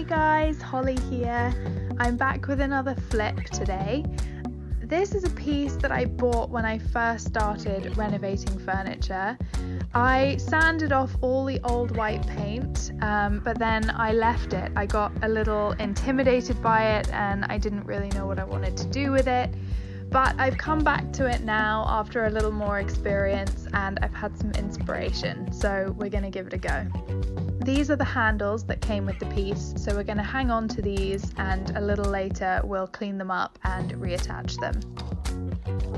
Hey guys, Holly here. I'm back with another flip today. This is a piece that I bought when I first started renovating furniture. I sanded off all the old white paint, but then I left it. I got a little intimidated by it and I didn't really know what I wanted to do with it. But I've come back to it now after a little more experience and I've had some inspiration, so we're going to give it a go. These are the handles that came with the piece, so we're going to hang on to these and a little later we'll clean them up and reattach them.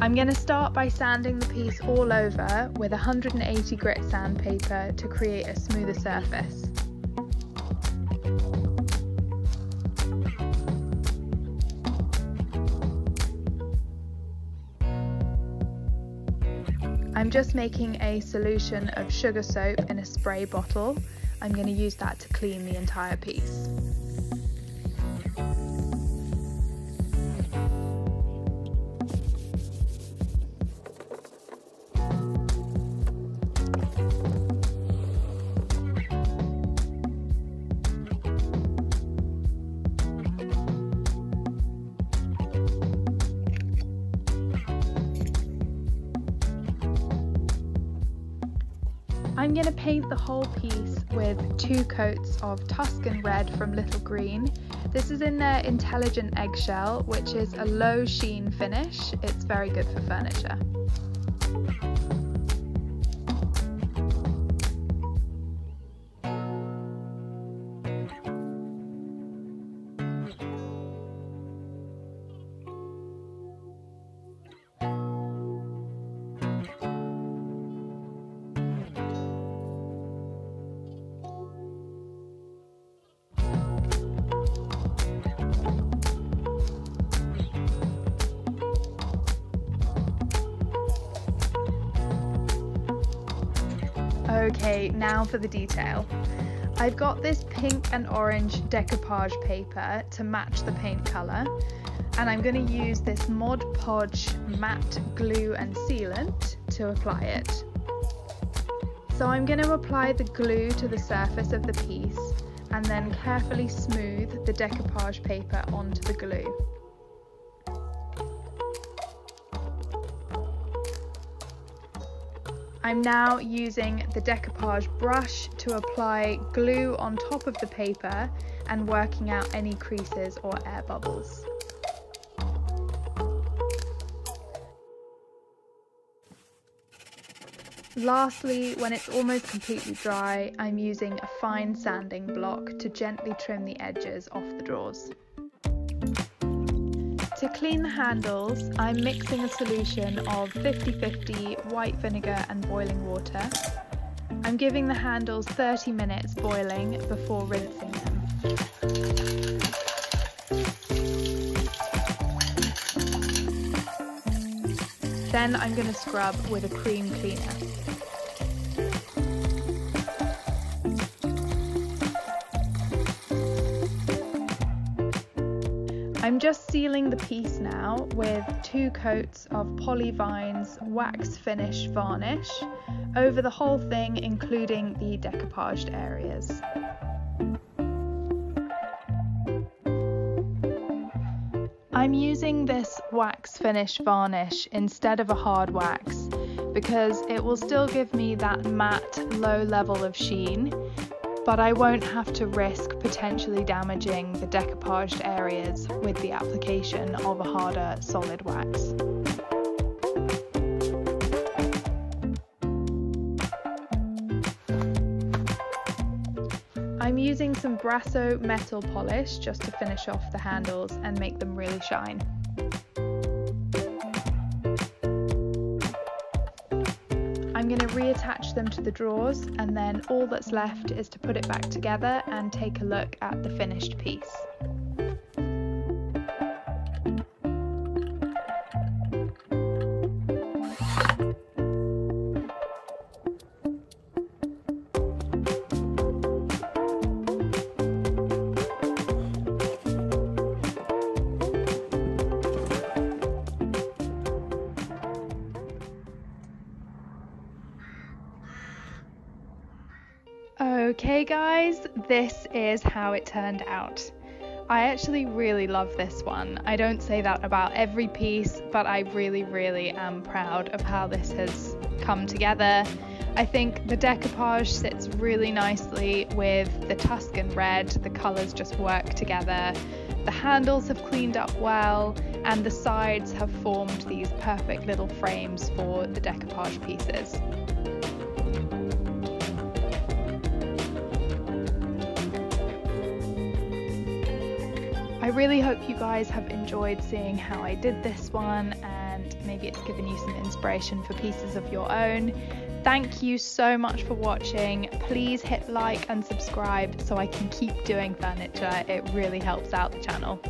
I'm going to start by sanding the piece all over with 180 grit sandpaper to create a smoother surface. I'm just making a solution of sugar soap in a spray bottle. I'm going to use that to clean the entire piece. I'm going to paint the whole piece with 2 coats of Tuscan Red from Little Green. This is in their Intelligent Eggshell, which is a low sheen finish. It's very good for furniture. Okay, now for the detail. I've got this pink and orange decoupage paper to match the paint colour, and I'm going to use this Mod Podge matte glue and sealant to apply it. So I'm going to apply the glue to the surface of the piece and then carefully smooth the decoupage paper onto the glue. I'm now using the decoupage brush to apply glue on top of the paper and working out any creases or air bubbles. Lastly, when it's almost completely dry, I'm using a fine sanding block to gently trim the edges off the drawers. To clean the handles, I'm mixing a solution of 50-50 white vinegar and boiling water. I'm giving the handles 30 minutes boiling before rinsing them. Then I'm going to scrub with a cream cleaner. I'm just sealing the piece now with 2 coats of Polyvine's wax finish varnish over the whole thing, including the decoupaged areas. I'm using this wax finish varnish instead of a hard wax because it will still give me that matte low level of sheen, but I won't have to risk potentially damaging the decoupaged areas with the application of a harder solid wax. I'm using some Brasso metal polish just to finish off the handles and make them really shine. I'm going to reattach them to the drawers, and then all that's left is to put it back together and take a look at the finished piece. Okay guys, this is how it turned out. I actually really love this one. I don't say that about every piece, but I really am proud of how this has come together. I think the decoupage sits really nicely with the Tuscan red. The colours just work together. The handles have cleaned up well, and the sides have formed these perfect little frames for the decoupage pieces. I really hope you guys have enjoyed seeing how I did this one, and maybe it's given you some inspiration for pieces of your own. Thank you so much for watching. Please hit like and subscribe so I can keep doing furniture. It really helps out the channel.